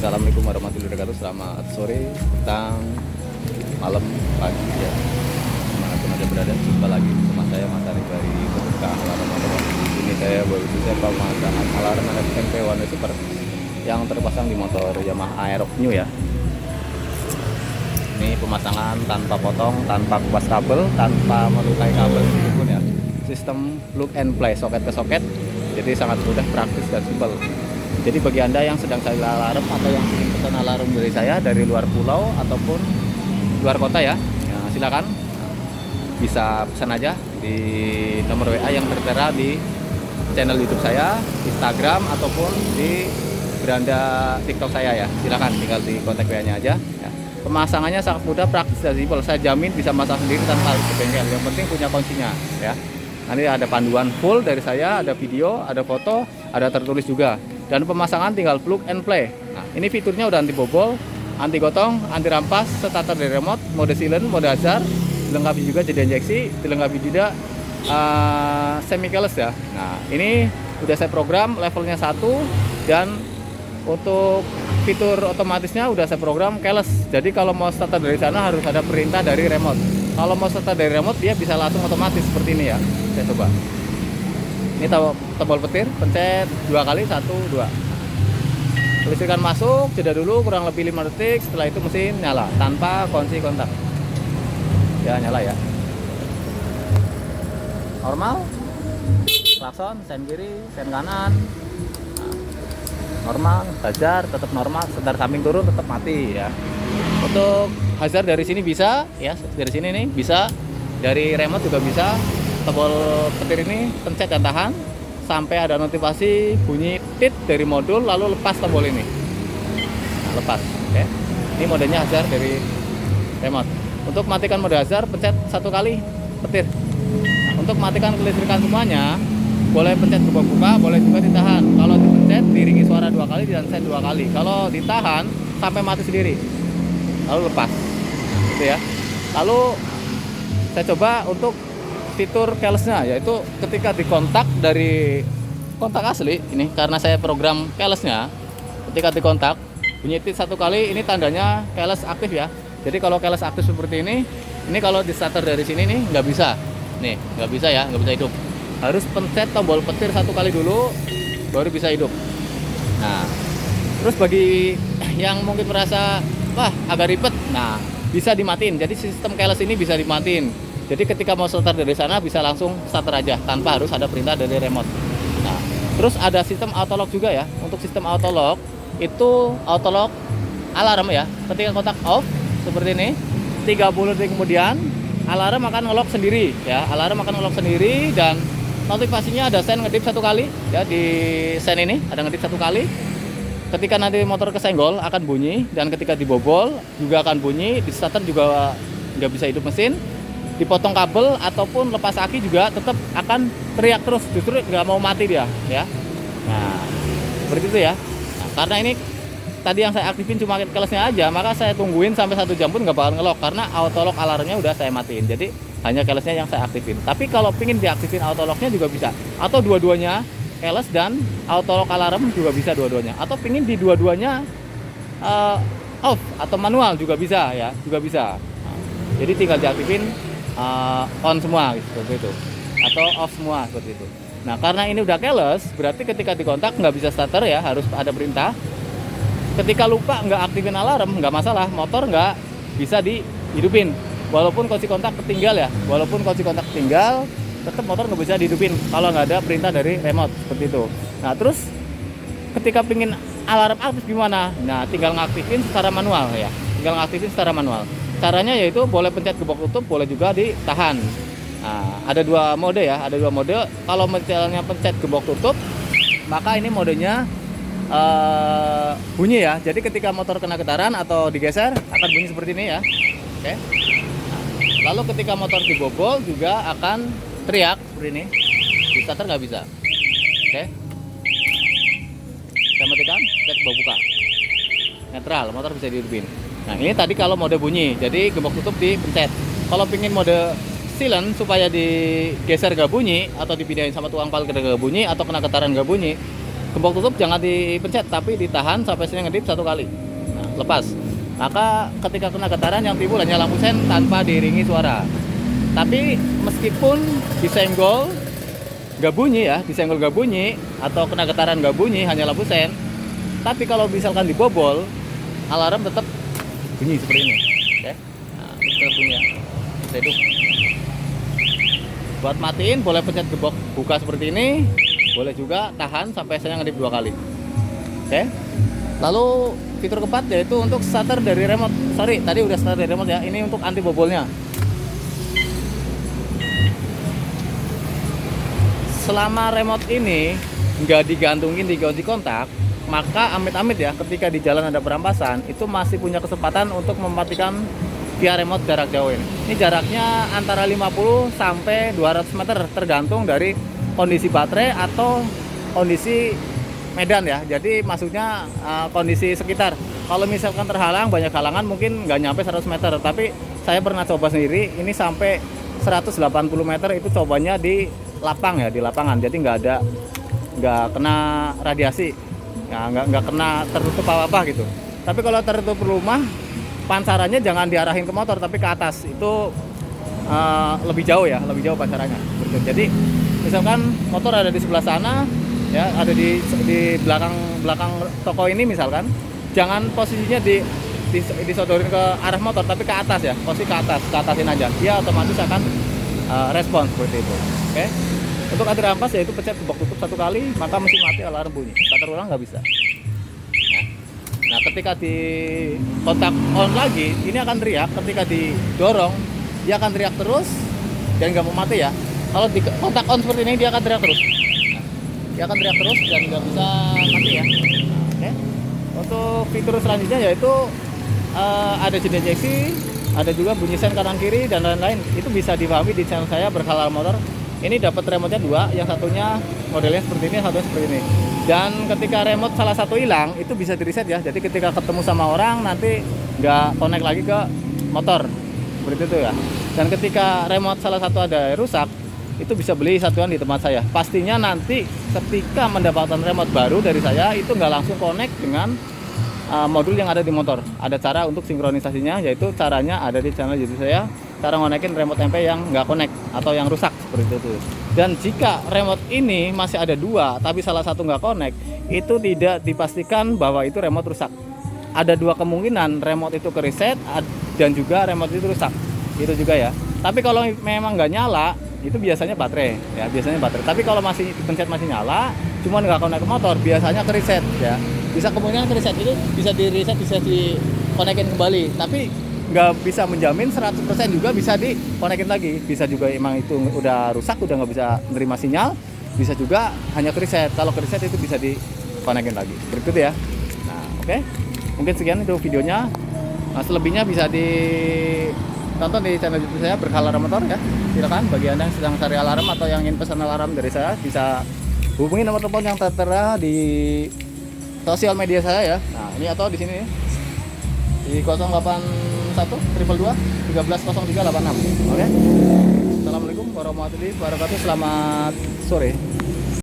Assalamualaikum warahmatullahi wabarakatuh. Selamat sore, petang, malam, pagi ya. Dimanapun Anda berada, jumpa lagi bersama saya Mas Arif dari Petugas Alarm Motor. Ini saya baru saja pemasangan alarm SMP One Super yang terpasang di motor Yamaha Aerox New ya. Ini pemasangan tanpa potong, tanpa kupas kabel, tanpa melukai kabel pun ya. Sistem plug and play, soket ke soket. Jadi sangat mudah, praktis dan simpel. Jadi bagi Anda yang sedang cari alarm atau yang ingin pesan alarm dari saya dari luar pulau ataupun luar kota ya, silakan bisa pesan aja di nomor WA yang tertera di channel YouTube saya, Instagram ataupun di beranda TikTok saya ya. Silakan tinggal di kontak WA-nya aja. Ya. Pemasangannya sangat mudah, praktis dan simpel. Saya jamin bisa masang sendiri tanpa harus ke bengkel. Yang penting punya kuncinya ya. Nanti ada panduan full dari saya, ada video, ada foto, ada tertulis juga. Dan pemasangan tinggal plug and play. Nah, ini fiturnya udah anti bobol, anti gotong, anti rampas, starter dari remote, mode silent, mode hazard, dilengkapi juga jeda injeksi, dilengkapi juga semi keyless ya. Nah, ini udah saya program levelnya 1 dan untuk fitur otomatisnya udah saya program keyless. Jadi kalau mau starter dari sana harus ada perintah dari remote. Kalau mau starter dari remote dia bisa langsung otomatis seperti ini ya. Saya coba. Ini tombol petir, pencet 2 kali, 1, 2. Kelistrikan masuk, jeda dulu kurang lebih 5 detik. Setelah itu mesin nyala tanpa kunci kontak. Ya nyala ya. Normal. Klakson, sen kiri, sen kanan. Nah, normal, hazard tetap normal. Setar samping turun tetap mati ya. Untuk hazard dari sini bisa ya, dari sini nih bisa. Dari remote juga bisa. Tombol petir ini pencet dan tahan sampai ada notifikasi bunyi tit dari modul, lalu lepas tombol ini. Nah, lepas oke. Ini modenya hazard dari remote. Untuk matikan mode hazard pencet 1 kali petir. Nah, untuk matikan kelistrikan semuanya boleh pencet buka-buka, boleh juga ditahan. Kalau dipencet diringi suara 2 kali dan set 2 kali. Kalau ditahan sampai mati sendiri, lalu lepas gitu ya. Lalu saya coba untuk fitur keylessnya, yaitu ketika dikontak dari kontak asli ini, karena saya program keylessnya, ketika dikontak bunyi tit 1 kali, ini tandanya keyless aktif ya. Jadi kalau keyless aktif seperti ini kalau di starter dari sini nih nggak bisa, nih nggak bisa ya, nggak bisa hidup. Harus pencet tombol petir 1 kali dulu baru bisa hidup. Nah, terus bagi yang mungkin merasa wah agak ribet, nah bisa dimatiin. Jadi sistem keyless ini bisa dimatiin. Jadi ketika mau starter dari sana bisa langsung starter aja tanpa harus ada perintah dari remote. Nah, terus ada sistem auto lock juga ya. Untuk sistem auto lock itu auto lock alarm ya. Ketika kontak off seperti ini, 30 detik kemudian alarm akan nge-lock sendiri ya. Alarm akan nge-lock sendiri dan notifikasinya ada sen ngedip 1 kali ya, di sen ini ada ngedip 1 kali. Ketika nanti motor kesenggol akan bunyi, dan ketika dibobol juga akan bunyi. Di starter juga nggak bisa hidup mesin. Dipotong kabel ataupun lepas aki juga tetap akan teriak terus, justru nggak mau mati dia ya. Nah seperti itu ya. Nah, karena ini tadi yang saya aktifin cuma keylessnya aja, maka saya tungguin sampai 1 jam pun nggak bakal ngelock karena auto lock alarmnya udah saya matiin. Jadi hanya keylessnya yang saya aktifin. Tapi kalau pingin diaktifin auto locknya juga bisa, atau dua-duanya keyless dan auto lock alarm juga bisa dua-duanya, atau pingin di dua-duanya off atau manual juga bisa ya, juga bisa. Nah, jadi tinggal diaktifin on semua gitu, seperti itu, atau off semua seperti itu. Nah karena ini udah keyless, berarti ketika dikontak nggak bisa starter ya, harus ada perintah. Ketika lupa nggak aktifin alarm nggak masalah, motor nggak bisa dihidupin walaupun kunci kontak ketinggal ya, walaupun kunci kontak ketinggal tetap motor nggak bisa dihidupin kalau nggak ada perintah dari remote seperti itu. Nah terus ketika pingin alarm aktif gimana? Nah tinggal ngaktifin secara manual ya, tinggal ngaktifin secara manual. Caranya yaitu boleh pencet gembok tutup, boleh juga ditahan. Nah, ada 2 mode ya, ada 2 mode. Kalau misalnya pencet gembok tutup, maka ini modenya bunyi ya. Jadi ketika motor kena getaran atau digeser akan bunyi seperti ini ya. Oke. Nah, lalu ketika motor dibobol juga akan teriak seperti ini. Di starter nggak bisa. Oke. Saya matikan, pencet gembok buka. Netral, motor bisa dihidupin. Nah ini tadi kalau mode bunyi, jadi gembok tutup dipencet. Kalau pingin mode silent supaya digeser gak bunyi atau dipindahin sama tukang parkir gak bunyi atau kena getaran gak bunyi, gembok tutup jangan dipencet tapi ditahan sampai sini ngedip 1 kali. Nah, lepas. Maka ketika kena getaran yang timbul hanya lampu sen tanpa diiringi suara. Tapi meskipun disenggol nggak bunyi ya, disenggol nggak bunyi atau kena getaran nggak bunyi, hanya lampu sen. Tapi kalau misalkan dibobol, alarm tetap bunyi seperti ini. Oke, nah, tetap bunyi ya. Hidup. Buat matiin boleh pencet gembok buka seperti ini, boleh juga tahan sampai saya ngedip 2 kali. Oke. Lalu fitur keempat yaitu untuk starter dari remote. Sorry, tadi udah starter dari remote ya. Ini untuk anti bobolnya. Selama remote ini nggak digantungin di kunci kontak, maka amit-amit ya ketika di jalan ada perampasan itu masih punya kesempatan untuk mematikan via remote jarak jauh ini. Ini jaraknya antara 50 sampai 200 meter tergantung dari kondisi baterai atau kondisi medan ya. Jadi maksudnya kondisi sekitar. Kalau misalkan terhalang, banyak halangan mungkin nggak nyampe 100 meter. Tapi saya pernah coba sendiri, ini sampai 180 meter itu cobanya di lapang ya, di lapangan. Jadi nggak kena radiasi, ya, nggak kena tertutup apa-apa gitu. Tapi kalau tertutup rumah, pancarannya jangan diarahin ke motor tapi ke atas. Itu lebih jauh ya, lebih jauh pancarannya. Jadi misalkan motor ada di sebelah sana, ya ada di belakang toko ini misalkan, jangan posisinya disodorin ke arah motor tapi ke atas ya, posisi ke atasin aja, dia otomatis akan respon seperti itu. Oke. Untuk anti rampas yaitu pencet gembok tutup 1 kali maka mesin mati, alarm bunyi, starter ulang nggak bisa. Nah ketika di kontak on lagi ini akan teriak, ketika didorong dia akan teriak terus dan nggak mau mati ya. Kalau di kontak on seperti ini dia akan teriak terus. Dia akan teriak terus dan nggak bisa mati ya. Oke. Untuk fitur selanjutnya yaitu ada jeda injeksi, ada juga bunyi sen kanan kiri dan lain-lain. Itu bisa dipahami di channel saya Berkala Motor. Ini dapat remote-nya 2, yang satunya modelnya seperti ini, satunya seperti ini. Dan ketika remote salah satu hilang itu bisa di reset ya. Jadi ketika ketemu sama orang nanti nggak connect lagi ke motor seperti itu ya. Dan ketika remote salah satu ada rusak, itu bisa beli satuan di tempat saya. Pastinya nanti ketika mendapatkan remote baru dari saya itu nggak langsung connect dengan modul yang ada di motor. Ada cara untuk sinkronisasinya, yaitu caranya ada di channel YouTube saya. Cara ngonekin remote MP yang nggak connect atau yang rusak seperti itu. Dan jika remote ini masih ada 2 tapi salah satu nggak connect, itu tidak dipastikan bahwa itu remote rusak. Ada 2 kemungkinan, remote itu ke reset dan juga remote itu rusak. Itu juga ya. Tapi kalau memang nggak nyala, itu biasanya baterai ya, biasanya baterai. Tapi kalau masih dipencet masih nyala, cuman nggak connect ke motor, biasanya ke reset ya. Bisa kemungkinan ke reset, itu bisa di reset, bisa di konekin kembali. Tapi nggak bisa menjamin 100% juga bisa dikonekin lagi. Bisa juga emang itu udah rusak, udah nggak bisa menerima sinyal. Bisa juga hanya ke reset. Kalau ke reset itu bisa dikonekin lagi. Berikut ya. Nah, oke. Mungkin sekian itu videonya. Nah, selebihnya bisa ditonton di channel YouTube saya Berkala Motor ya. Silakan bagi Anda yang sedang cari alarm atau yang ingin pesan alarm dari saya, bisa hubungi nomor telepon yang tertera di sosial media saya ya. Nah, ini atau di sini di 081 222 130386. Oke. Assalamualaikum warahmatullahi wabarakatuh. Selamat sore.